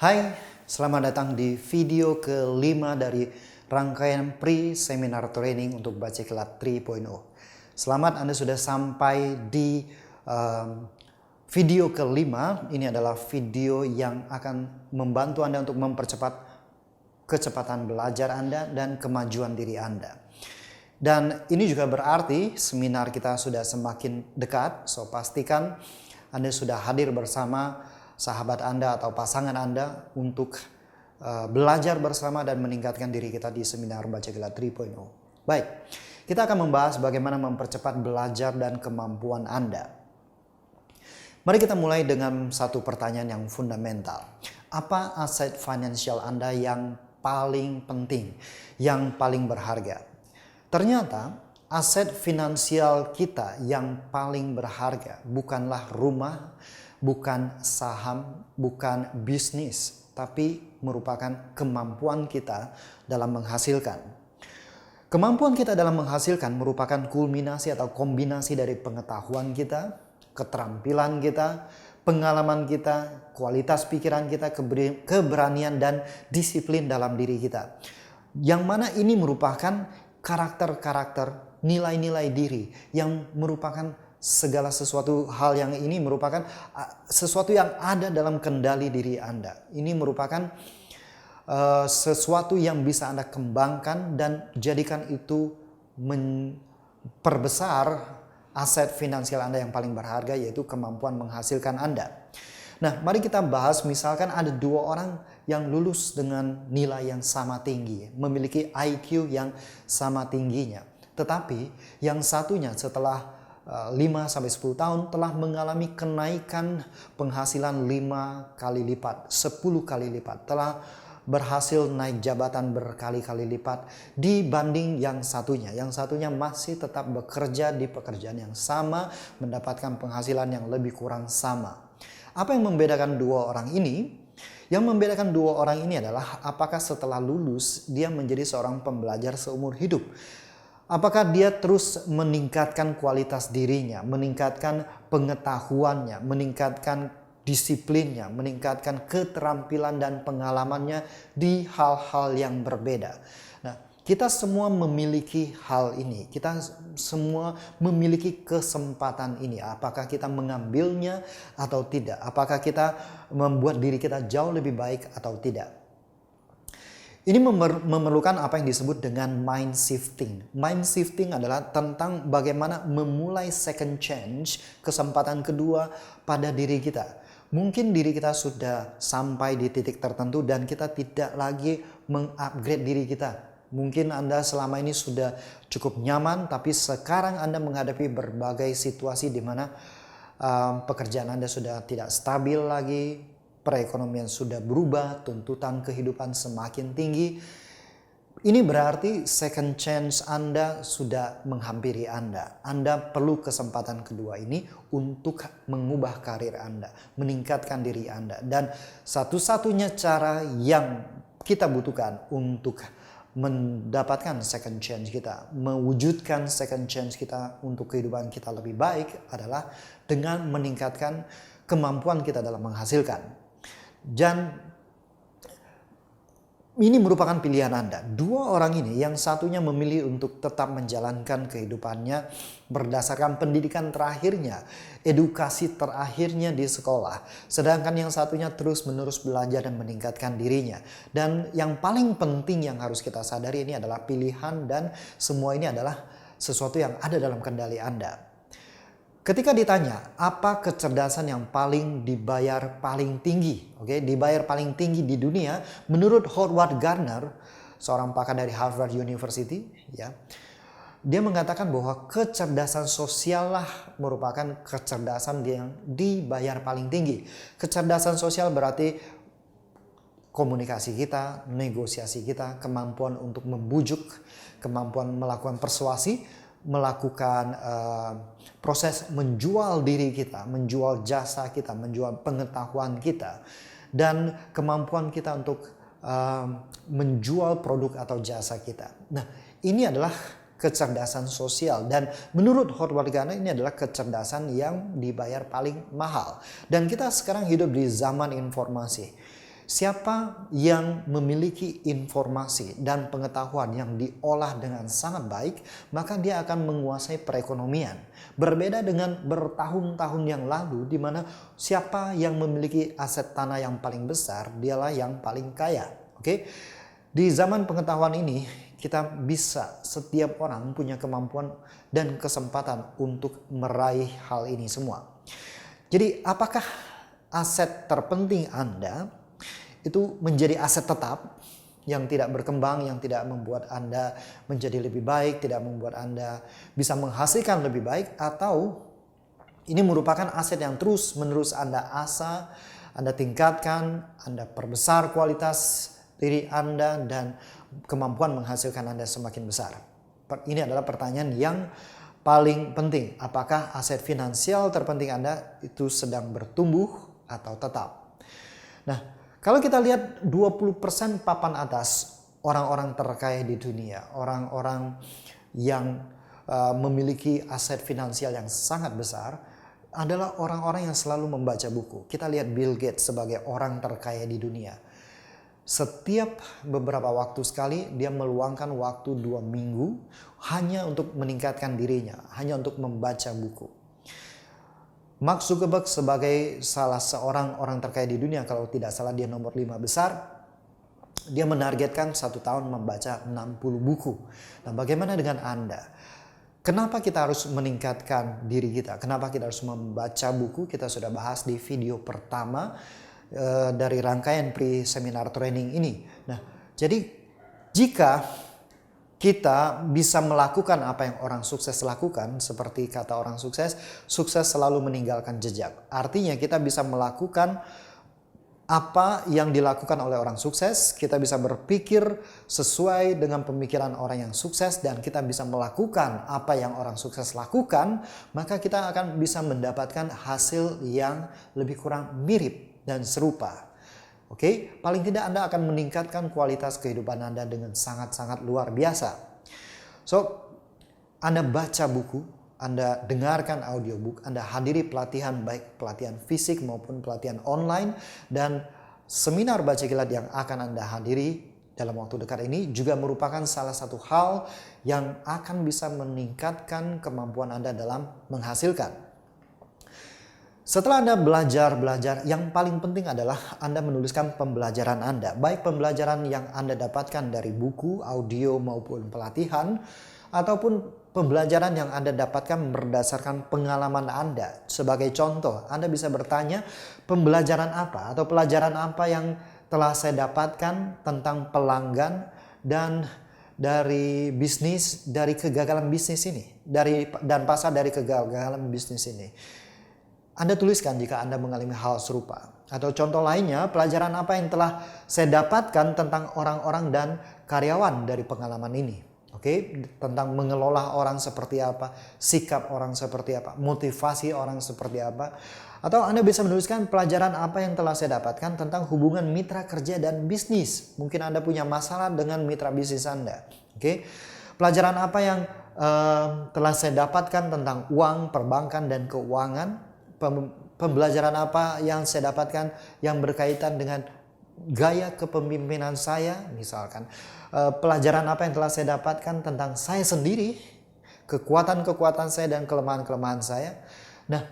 Hai, selamat datang di video kelima dari rangkaian pre-seminar training untuk Baciklat 3.0. Selamat, Anda sudah sampai di video kelima. Ini adalah video yang akan membantu Anda untuk mempercepat kecepatan belajar Anda dan kemajuan diri Anda. Dan ini juga berarti seminar kita sudah semakin dekat, so pastikan Anda sudah hadir bersama sahabat Anda atau pasangan Anda untuk belajar bersama dan meningkatkan diri kita di seminar Baciklat 3.0. Baik, kita akan membahas bagaimana mempercepat belajar dan kemampuan Anda. Mari kita mulai dengan satu pertanyaan yang fundamental. Apa aset finansial Anda yang paling penting, yang paling berharga? Ternyata aset finansial kita yang paling berharga bukanlah rumah, bukan saham, bukan bisnis, tapi merupakan kemampuan kita dalam menghasilkan. Kemampuan kita dalam menghasilkan merupakan kulminasi atau kombinasi dari pengetahuan kita, keterampilan kita, pengalaman kita, kualitas pikiran kita, keberanian dan disiplin dalam diri kita. Yang mana ini merupakan karakter-karakter, nilai-nilai diri yang merupakan segala sesuatu hal yang ini merupakan sesuatu yang ada dalam kendali diri Anda. Ini merupakan sesuatu yang bisa Anda kembangkan dan jadikan itu memperbesar aset finansial Anda yang paling berharga, yaitu kemampuan menghasilkan Anda. Nah, mari kita bahas misalkan ada dua orang yang lulus dengan nilai yang sama tinggi, memiliki IQ yang sama tingginya. Tetapi yang satunya setelah 5-10 tahun telah mengalami kenaikan penghasilan 5 kali lipat, 10 kali lipat, telah berhasil naik jabatan berkali-kali lipat dibanding yang satunya. Yang satunya masih tetap bekerja di pekerjaan yang sama, mendapatkan penghasilan yang lebih kurang sama. Apa yang membedakan dua orang ini? Yang membedakan dua orang ini adalah apakah setelah lulus dia menjadi seorang pembelajar seumur hidup. Apakah dia terus meningkatkan kualitas dirinya, meningkatkan pengetahuannya, meningkatkan disiplinnya, meningkatkan keterampilan dan pengalamannya di hal-hal yang berbeda. Nah, kita semua memiliki hal ini. Kita semua memiliki kesempatan ini. Apakah kita mengambilnya atau tidak? Apakah kita membuat diri kita jauh lebih baik atau tidak? Ini memerlukan apa yang disebut dengan mind shifting. Mind shifting adalah tentang bagaimana memulai second chance, kesempatan kedua pada diri kita. Mungkin diri kita sudah sampai di titik tertentu dan kita tidak lagi mengupgrade diri kita. Mungkin Anda selama ini sudah cukup nyaman, tapi sekarang Anda menghadapi berbagai situasi di mana pekerjaan Anda sudah tidak stabil lagi, perekonomian sudah berubah, tuntutan kehidupan semakin tinggi. Ini berarti second chance Anda sudah menghampiri Anda. Anda perlu kesempatan kedua ini untuk mengubah karir Anda, meningkatkan diri Anda. Dan satu-satunya cara yang kita butuhkan untuk mendapatkan second chance kita, mewujudkan second chance kita untuk kehidupan kita lebih baik adalah dengan meningkatkan kemampuan kita dalam menghasilkan. Dan ini merupakan pilihan Anda. Dua orang ini, yang satunya memilih untuk tetap menjalankan kehidupannya berdasarkan pendidikan terakhirnya, edukasi terakhirnya di sekolah. Sedangkan yang satunya terus-menerus belajar dan meningkatkan dirinya. Dan yang paling penting yang harus kita sadari ini adalah pilihan, dan semua ini adalah sesuatu yang ada dalam kendali Anda. Ketika ditanya apa kecerdasan yang paling dibayar paling tinggi, dibayar paling tinggi di dunia, menurut Howard Gardner, seorang pakar dari Harvard University, dia mengatakan bahwa kecerdasan sosial lah merupakan kecerdasan yang dibayar paling tinggi. Kecerdasan sosial berarti komunikasi kita, negosiasi kita, kemampuan untuk membujuk, kemampuan melakukan persuasi, melakukan proses menjual diri kita, menjual jasa kita, menjual pengetahuan kita, dan kemampuan kita untuk menjual produk atau jasa kita. Nah, ini adalah kecerdasan sosial, dan menurut Howard Gardner ini adalah kecerdasan yang dibayar paling mahal. Dan kita sekarang hidup di zaman informasi. Siapa yang memiliki informasi dan pengetahuan yang diolah dengan sangat baik, maka dia akan menguasai perekonomian. Berbeda dengan bertahun-tahun yang lalu, di mana siapa yang memiliki aset tanah yang paling besar, dialah yang paling kaya. Oke? Di zaman pengetahuan ini, kita bisa, setiap orang punya kemampuan dan kesempatan untuk meraih hal ini semua. Jadi apakah aset terpenting Anda itu menjadi aset tetap yang tidak berkembang, yang tidak membuat Anda menjadi lebih baik, tidak membuat Anda bisa menghasilkan lebih baik, atau ini merupakan aset yang terus-menerus Anda asah, Anda tingkatkan, Anda perbesar kualitas diri Anda dan kemampuan menghasilkan Anda semakin besar. Ini adalah pertanyaan yang paling penting. Apakah aset finansial terpenting Anda itu sedang bertumbuh atau tetap? Nah, kalau kita lihat 20% papan atas orang-orang terkaya di dunia, orang-orang yang memiliki aset finansial yang sangat besar adalah orang-orang yang selalu membaca buku. Kita lihat Bill Gates sebagai orang terkaya di dunia. Setiap beberapa waktu sekali dia meluangkan waktu 2 minggu hanya untuk meningkatkan dirinya, hanya untuk membaca buku. Mark Zuckerberg sebagai salah seorang orang terkaya di dunia, kalau tidak salah dia nomor 5 besar, dia menargetkan 1 tahun membaca 60 buku. Nah, bagaimana dengan Anda? Kenapa kita harus meningkatkan diri kita? Kenapa kita harus membaca buku? Kita sudah bahas di video pertama dari rangkaian pre-seminar training ini. Nah, jadi jika kita bisa melakukan apa yang orang sukses lakukan, seperti kata orang sukses, sukses selalu meninggalkan jejak. Artinya kita bisa melakukan apa yang dilakukan oleh orang sukses, kita bisa berpikir sesuai dengan pemikiran orang yang sukses, dan kita bisa melakukan apa yang orang sukses lakukan, maka kita akan bisa mendapatkan hasil yang lebih kurang mirip dan serupa. Oke, paling tidak Anda akan meningkatkan kualitas kehidupan Anda dengan sangat-sangat luar biasa. So, Anda baca buku, Anda dengarkan audiobook, Anda hadiri pelatihan, baik pelatihan fisik maupun pelatihan online, dan seminar Baca Kilat yang akan Anda hadiri dalam waktu dekat ini juga merupakan salah satu hal yang akan bisa meningkatkan kemampuan Anda dalam menghasilkan. Setelah Anda belajar, yang paling penting adalah Anda menuliskan pembelajaran Anda. Baik pembelajaran yang Anda dapatkan dari buku, audio maupun pelatihan, ataupun pembelajaran yang Anda dapatkan berdasarkan pengalaman Anda. Sebagai contoh, Anda bisa bertanya pembelajaran apa atau pelajaran apa yang telah saya dapatkan tentang pelanggan dan dari bisnis, dari kegagalan bisnis ini, dan pasar dari kegagalan bisnis ini. Anda tuliskan jika Anda mengalami hal serupa. Atau contoh lainnya, pelajaran apa yang telah saya dapatkan tentang orang-orang dan karyawan dari pengalaman ini. Oke, tentang mengelola orang seperti apa, sikap orang seperti apa, motivasi orang seperti apa. Atau Anda bisa menuliskan pelajaran apa yang telah saya dapatkan tentang hubungan mitra kerja dan bisnis. Mungkin Anda punya masalah dengan mitra bisnis Anda. Oke, pelajaran apa yang telah saya dapatkan tentang uang, perbankan, dan keuangan. Pembelajaran apa yang saya dapatkan yang berkaitan dengan gaya kepemimpinan saya, misalkan. Pelajaran apa yang telah saya dapatkan tentang saya sendiri, kekuatan-kekuatan saya dan kelemahan-kelemahan saya. Nah,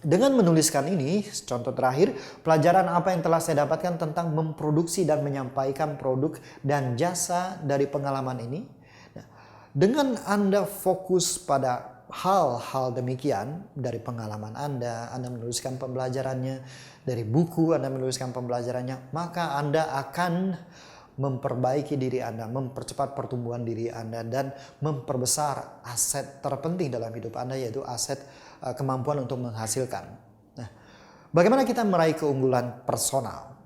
dengan menuliskan ini, contoh terakhir, pelajaran apa yang telah saya dapatkan tentang memproduksi dan menyampaikan produk dan jasa dari pengalaman ini. Nah, dengan Anda fokus pada hal-hal demikian dari pengalaman Anda menuliskan pembelajarannya, dari buku Anda menuliskan pembelajarannya, maka Anda akan memperbaiki diri Anda, mempercepat pertumbuhan diri Anda, dan memperbesar aset terpenting dalam hidup Anda, yaitu aset kemampuan untuk menghasilkan. Nah, bagaimana kita meraih keunggulan personal?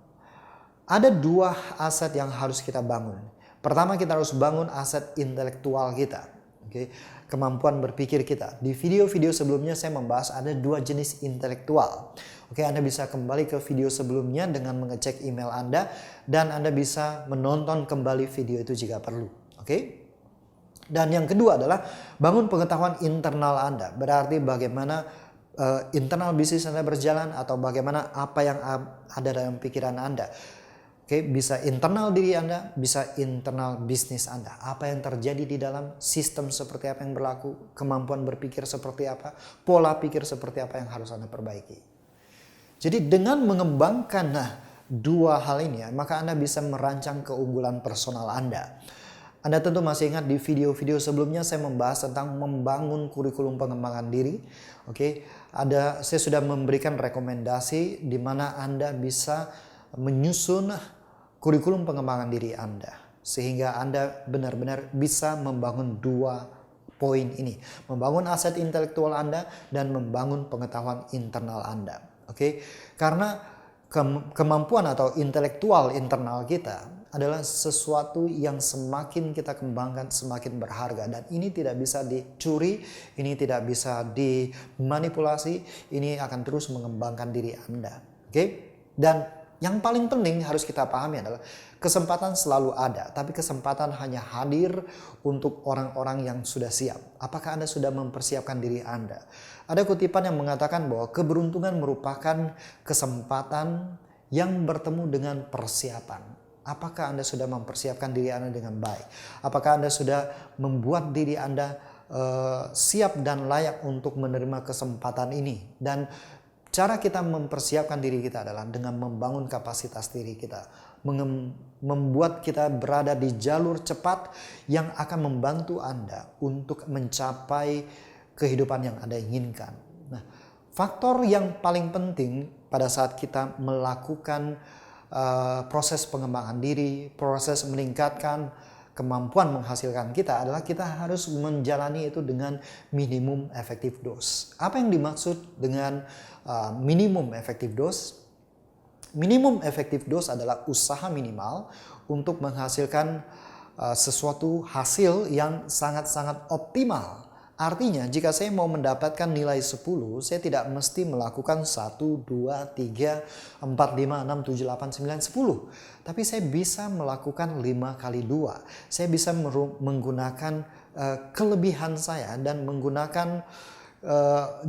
Ada 2 aset yang harus kita bangun. Pertama, kita harus bangun aset intelektual kita. Oke, kemampuan berpikir kita. Di video-video sebelumnya saya membahas ada 2 jenis intelektual. Oke, Anda bisa kembali ke video sebelumnya dengan mengecek email Anda, dan Anda bisa menonton kembali video itu jika perlu. Oke. Dan yang kedua adalah bangun pengetahuan internal Anda. Berarti bagaimana internal bisnis Anda berjalan atau bagaimana apa yang ada dalam pikiran Anda. Oke, bisa internal diri Anda, bisa internal bisnis Anda. Apa yang terjadi di dalam sistem seperti apa yang berlaku, kemampuan berpikir seperti apa, pola pikir seperti apa yang harus Anda perbaiki. Jadi dengan mengembangkan dua hal ini, maka Anda bisa merancang keunggulan personal Anda. Anda tentu masih ingat di video-video sebelumnya saya membahas tentang membangun kurikulum pengembangan diri. Oke, saya sudah memberikan rekomendasi di mana Anda bisa menyusun kurikulum pengembangan diri Anda, sehingga Anda benar-benar bisa membangun dua poin ini. Membangun aset intelektual Anda dan membangun pengetahuan internal Anda. Oke, karena kemampuan atau intelektual internal kita adalah sesuatu yang semakin kita kembangkan semakin berharga. Dan ini tidak bisa dicuri, ini tidak bisa dimanipulasi, ini akan terus mengembangkan diri Anda. Oke, dan yang paling penting harus kita pahami adalah kesempatan selalu ada, tapi kesempatan hanya hadir untuk orang-orang yang sudah siap. Apakah Anda sudah mempersiapkan diri Anda? Ada kutipan yang mengatakan bahwa keberuntungan merupakan kesempatan yang bertemu dengan persiapan. Apakah Anda sudah mempersiapkan diri Anda dengan baik? Apakah Anda sudah membuat diri Anda siap dan layak untuk menerima kesempatan ini? Dan cara kita mempersiapkan diri kita adalah dengan membangun kapasitas diri kita. Membuat kita berada di jalur cepat yang akan membantu Anda untuk mencapai kehidupan yang Anda inginkan. Nah, faktor yang paling penting pada saat kita melakukan proses pengembangan diri, proses meningkatkan kemampuan menghasilkan kita adalah kita harus menjalani itu dengan minimum effective dose. Apa yang dimaksud dengan minimum effective dose? Minimum effective dose adalah usaha minimal untuk menghasilkan sesuatu hasil yang sangat-sangat optimal. Artinya jika saya mau mendapatkan nilai 10, saya tidak mesti melakukan 1, 2, 3, 4, 5, 6, 7, 8, 9, 10. Tapi saya bisa melakukan 5 kali 2. Saya bisa menggunakan kelebihan saya dan menggunakan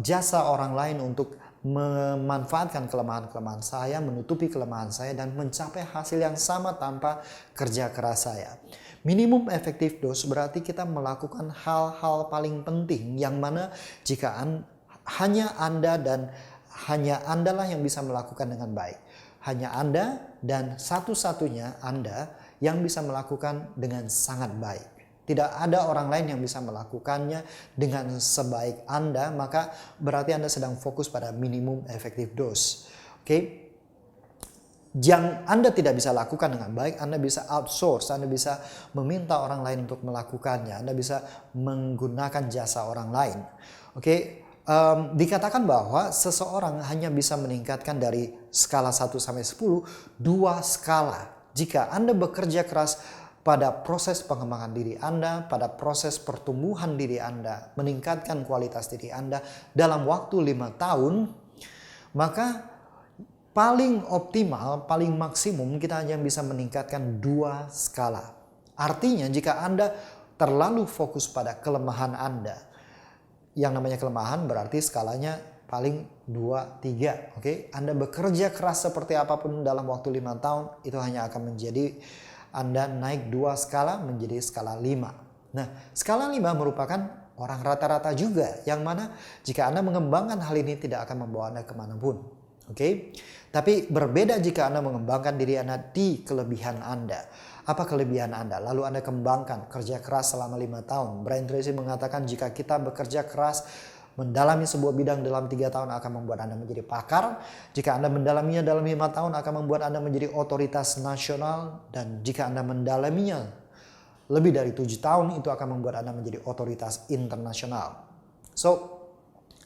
jasa orang lain untuk memanfaatkan kelemahan-kelemahan saya, menutupi kelemahan saya dan mencapai hasil yang sama tanpa kerja keras saya. Minimum effective dose berarti kita melakukan hal-hal paling penting yang mana jika hanya Anda dan hanya Anda lah yang bisa melakukan dengan baik. Hanya Anda dan satu-satunya Anda yang bisa melakukan dengan sangat baik. Tidak ada orang lain yang bisa melakukannya dengan sebaik Anda, maka berarti Anda sedang fokus pada minimum effective dose. Oke? Yang Anda tidak bisa lakukan dengan baik, Anda bisa outsource, Anda bisa meminta orang lain untuk melakukannya, Anda bisa menggunakan jasa orang lain. Oke, dikatakan bahwa seseorang hanya bisa meningkatkan dari skala 1 sampai 10, 2 skala. Jika Anda bekerja keras pada proses pengembangan diri Anda, pada proses pertumbuhan diri Anda, meningkatkan kualitas diri Anda dalam waktu 5 tahun, maka paling optimal, paling maksimum kita hanya bisa meningkatkan 2 skala. Artinya jika Anda terlalu fokus pada kelemahan Anda, yang namanya kelemahan berarti skalanya paling 2, 3. Oke? Anda bekerja keras seperti apapun dalam waktu 5 tahun, itu hanya akan menjadi Anda naik 2 skala menjadi skala 5. Nah, skala 5 merupakan orang rata-rata juga, yang mana jika Anda mengembangkan hal ini tidak akan membawa Anda kemanapun. Oke, tapi berbeda jika Anda mengembangkan diri Anda di kelebihan Anda. Apa kelebihan Anda? Lalu Anda kembangkan, kerja keras selama 5 tahun. Brian Tracy mengatakan jika kita bekerja keras, mendalami sebuah bidang dalam 3 tahun akan membuat Anda menjadi pakar. Jika Anda mendalaminya dalam 5 tahun akan membuat Anda menjadi otoritas nasional. Dan jika Anda mendalaminya lebih dari 7 tahun itu akan membuat Anda menjadi otoritas internasional. So,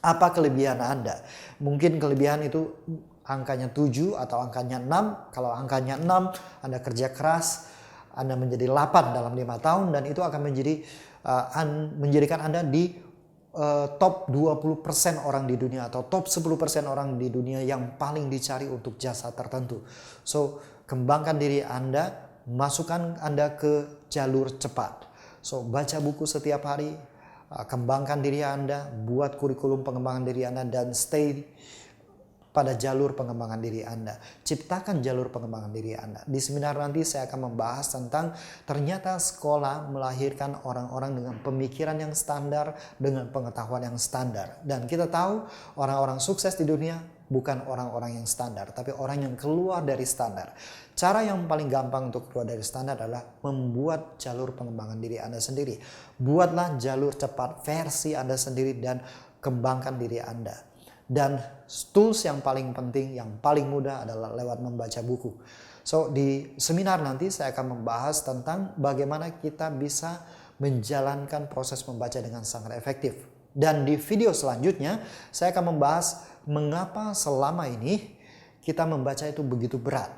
apa kelebihan Anda? Mungkin kelebihan itu angkanya 7 atau angkanya 6. Kalau angkanya 6, Anda kerja keras, Anda menjadi 8 dalam 5 tahun dan itu akan menjadikan Anda di top 20% orang di dunia atau top 10% orang di dunia yang paling dicari untuk jasa tertentu. So, kembangkan diri Anda, masukkan Anda ke jalur cepat. So, baca buku setiap hari, kembangkan diri Anda, buat kurikulum pengembangan diri Anda, dan stay pada jalur pengembangan diri Anda. Ciptakan jalur pengembangan diri Anda. Di seminar nanti saya akan membahas tentang ternyata sekolah melahirkan orang-orang dengan pemikiran yang standar, dengan pengetahuan yang standar. Dan kita tahu orang-orang sukses di dunia bukan orang-orang yang standar, tapi orang yang keluar dari standar. Cara yang paling gampang untuk keluar dari standar adalah membuat jalur pengembangan diri Anda sendiri. Buatlah jalur cepat versi Anda sendiri dan kembangkan diri Anda. Dan tools yang paling penting, yang paling mudah adalah lewat membaca buku. So, di seminar nanti saya akan membahas tentang bagaimana kita bisa menjalankan proses membaca dengan sangat efektif. Dan di video selanjutnya, saya akan membahas mengapa selama ini kita membaca itu begitu berat.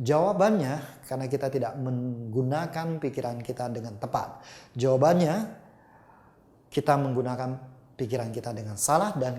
Jawabannya, karena kita tidak menggunakan pikiran kita dengan tepat. Jawabannya, kita menggunakan pikiran kita dengan salah dan